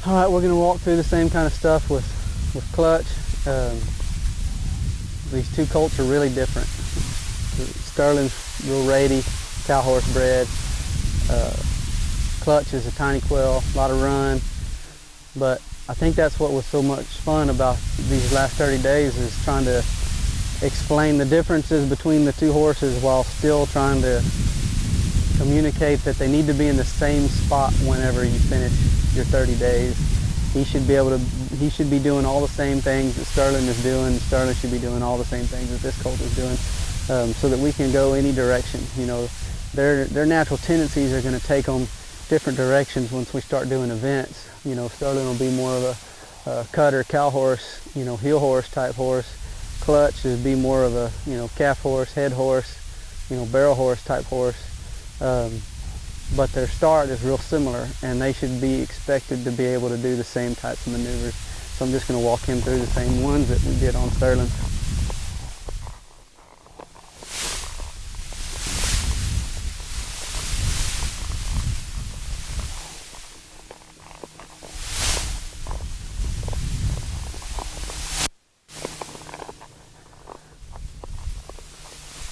All right, we're gonna walk through the same kind of stuff with clutch. These two colts are really different. Sterling's real rady, cow horse bred. Clutch is a tiny quail, a lot of run. But I think that's what was so much fun about these last 30 days, is trying to explain the differences between the two horses while still trying to communicate that they need to be in the same spot whenever you finish your 30 days. He should be doing all the same things that Sterling is doing. Sterling should be doing all the same things that this colt is doing, so that we can go any direction. You know, their natural tendencies are going to take them different directions once we start doing events. You know, Sterling will be more of a cutter, cow horse, you know, heel horse type horse. Clutch is be more of a, you know, calf horse, head horse, you know, barrel horse type horse. But their start is real similar, and they should be expected to be able to do the same types of maneuvers. So I'm just going to walk him through the same ones that we did on Sterling.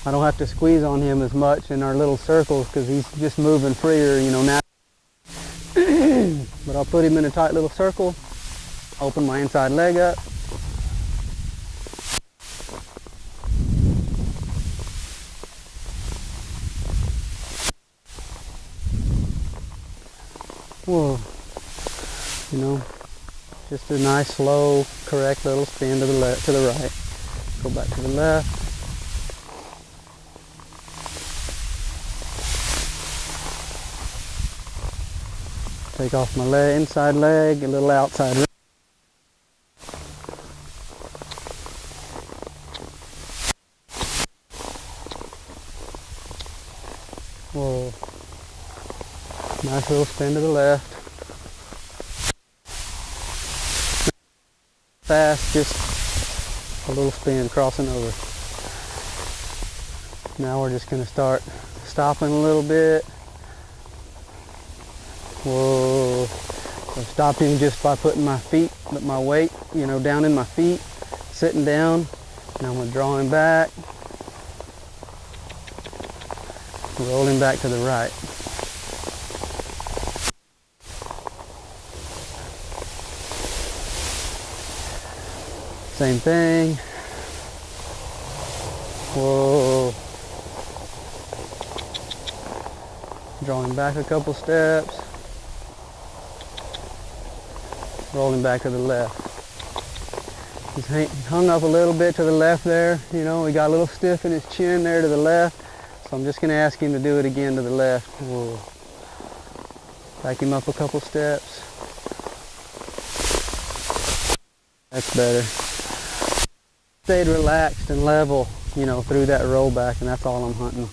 I don't have to squeeze on him as much in our little circles because he's just moving freer, you know, now. But I'll put him in a tight little circle, open my inside leg up. Whoa, you know, just a nice, slow, correct little spin to the left, to the right. Go back to the left. Take off my leg, inside leg, a little outside leg. Whoa. Nice little spin to the left. Fast, just a little spin crossing over. Now we're just going to start stopping a little bit. Whoa. I'm stopping just by putting my feet, my weight, you know, down in my feet, sitting down. Now I'm going to draw him back, roll him back to the right. Same thing. Whoa. Draw him back a couple steps. Rolling back to the left. He's hung up a little bit to the left there. You know, he got a little stiff in his chin there to the left. So I'm just going to ask him to do it again to the left. Whoa. Back him up a couple steps. That's better. Stayed relaxed and level, you know, through that rollback, and that's all I'm hunting.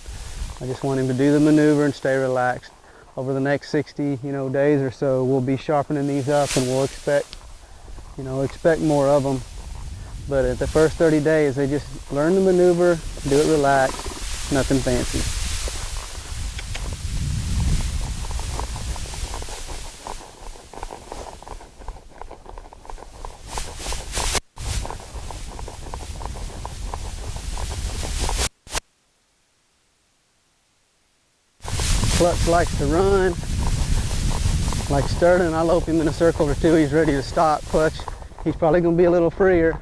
I just want him to do the maneuver and stay relaxed. Over the next 60, you know, days or so, we'll be sharpening these up, and we'll expect more of them. But at the first 30 days, they just learn the maneuver, do it relaxed, nothing fancy. Clutch likes to run. Like Sterling, I'll lope him in a circle or two, he's ready to stop. Clutch, he's probably going to be a little freer.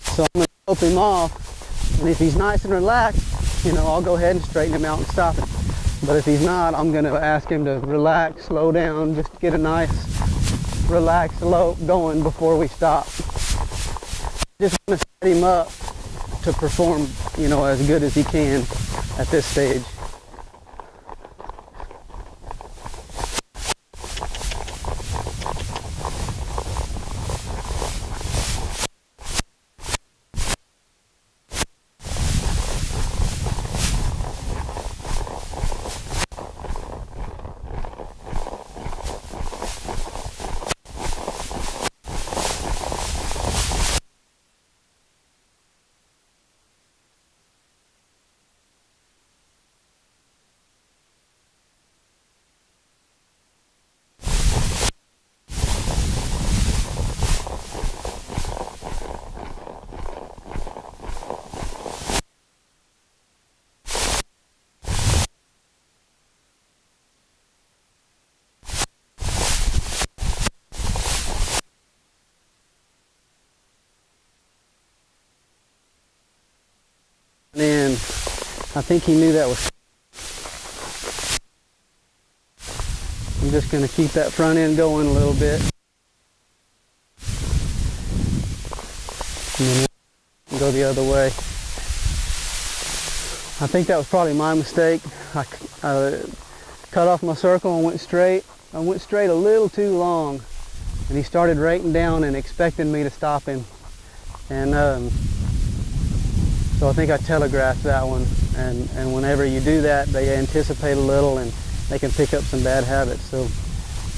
So I'm going to lope him off, and if he's nice and relaxed, you know, I'll go ahead and straighten him out and stop him. But if he's not, I'm going to ask him to relax, slow down, just get a nice relaxed lope going before we stop. Just want to set him up to perform, you know, as good as he can at this stage. I think he knew that was. I'm just going to keep that front end going a little bit. And then go the other way. I think that was probably my mistake. I cut off my circle and went straight. I went straight a little too long, and he started raking down and expecting me to stop him. And so I think I telegraphed that one. And whenever you do that, they anticipate a little and they can pick up some bad habits. So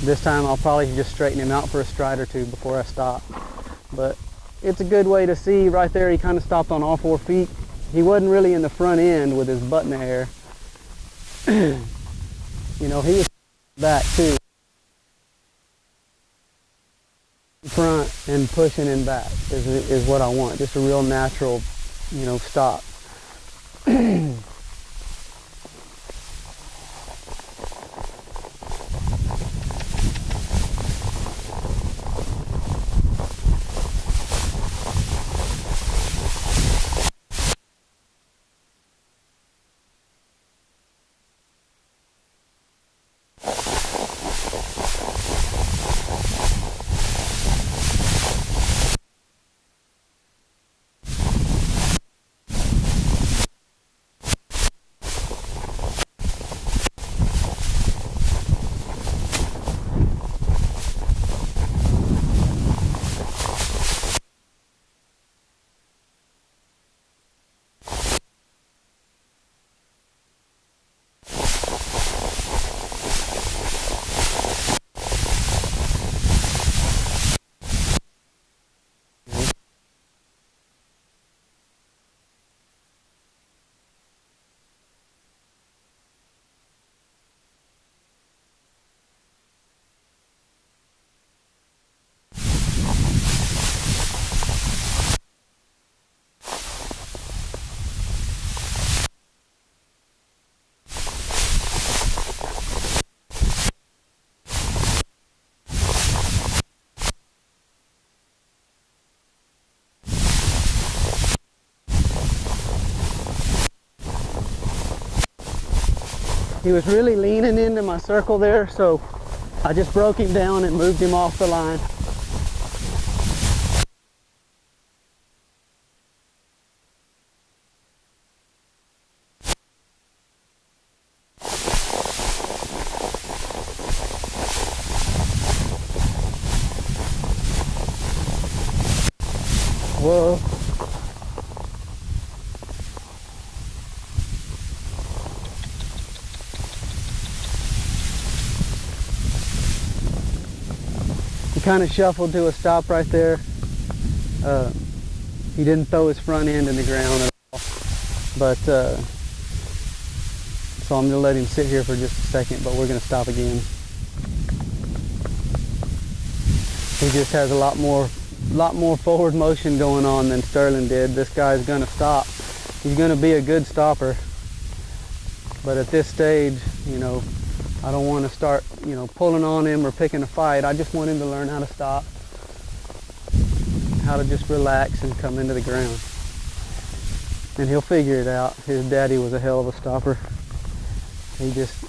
this time I'll probably just straighten him out for a stride or two before I stop. But it's a good way to see right there. He kind of stopped on all 4 feet. He wasn't really in the front end with his butt in the air. You know, he was back too. Front and pushing him back is what I want. Just a real natural, you know, stop. He was really leaning into my circle there, so I just broke him down and moved him off the line. Whoa. He kind of shuffled to a stop right there. He didn't throw his front end in the ground at all. But, so I'm going to let him sit here for just a second, but we're going to stop again. He just has a lot more forward motion going on than Sterling did. This guy's going to stop. He's going to be a good stopper. But at this stage, you know, I don't want to start, you know, pulling on him or picking a fight. I just want him to learn how to stop, how to just relax and come into the ground. And he'll figure it out. His daddy was a hell of a stopper. He just,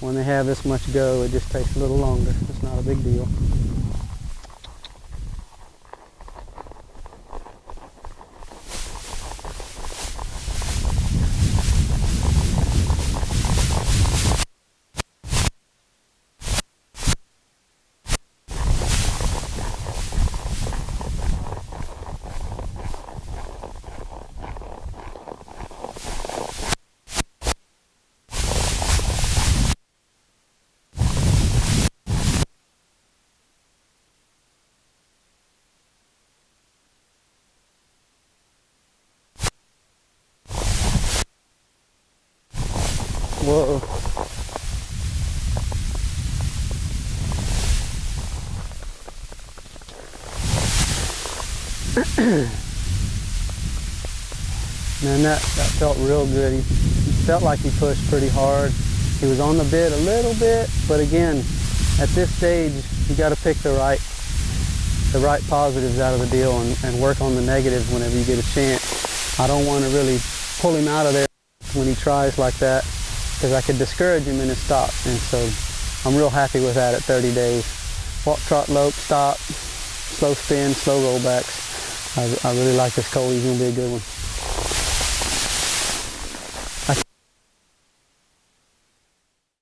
when they have this much go, it just takes a little longer. It's not a big deal. Whoa. Man, that felt real good. He felt like he pushed pretty hard. He was on the bit a little bit, but again, at this stage, you got to pick the right positives out of the deal and work on the negatives whenever you get a chance. I don't want to really pull him out of there when he tries like that, because I could discourage him in his stop. And so I'm real happy with that at 30 days. Walk, trot, lope, stop, slow spin, slow rollbacks. I really like this colt. He's going to be a good one.